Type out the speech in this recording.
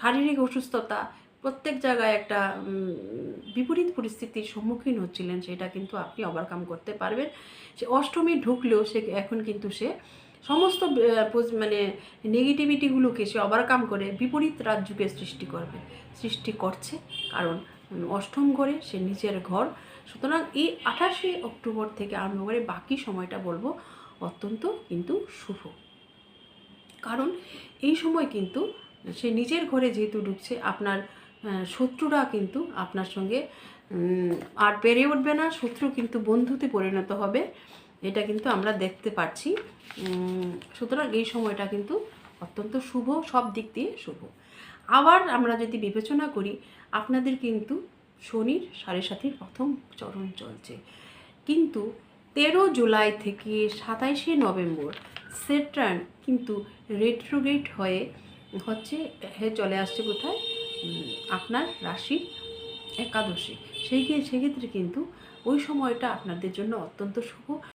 শারীরিক অসুস্থতা, প্রত্যেক জায়গায় একটা বিপরীত পরিস্থিতির সম্মুখীন হচ্ছিলেন, সেটা কিন্তু আপনি ওভারকাম করতে পারবেন। সে অষ্টমী ঢুকলেও সে এখন কিন্তু সে সমস্ত মানে নেগেটিভিটিগুলোকে সে ওভারকাম করে বিপরীত রাজযোগের সৃষ্টি করছে, কারণ অষ্টম ঘরে সে নিজের ঘর। সুতরাং এই 28 অক্টোবর থেকে আরম্ভ করে বাকি সময়টা বলবো অত্যন্ত কিন্তু শুভ, কারণ এই সময় কিন্তু সে নিজের ঘরে যেহেতু ঢুকছে, আপনার শত্রুরা কিন্তু আপনার সঙ্গে আর পেরে উঠবে না, শত্রু কিন্তু বন্ধুতে পরিণত হবে, এটা কিন্তু আমরা দেখতে পাচ্ছি। সুতরাং এই সময়টা কিন্তু অত্যন্ত শুভ, সব দিক দিয়ে শুভ। আবার আমরা যদি বিবেচনা করি, আপনাদের কিন্তু শনির 7.5 প্রথম চরণ চলছে, কিন্তু 13 জুলাই থেকে 27 নভেম্বর স্যাটার্ন কিন্তু রেট্রোগেট হয়ে চলে আসছে কোথায়, আপনার রাশির একাদশে। সেক্ষেত্রে কিন্তু ওই সময়টা আপনাদের জন্য অত্যন্ত শুভ।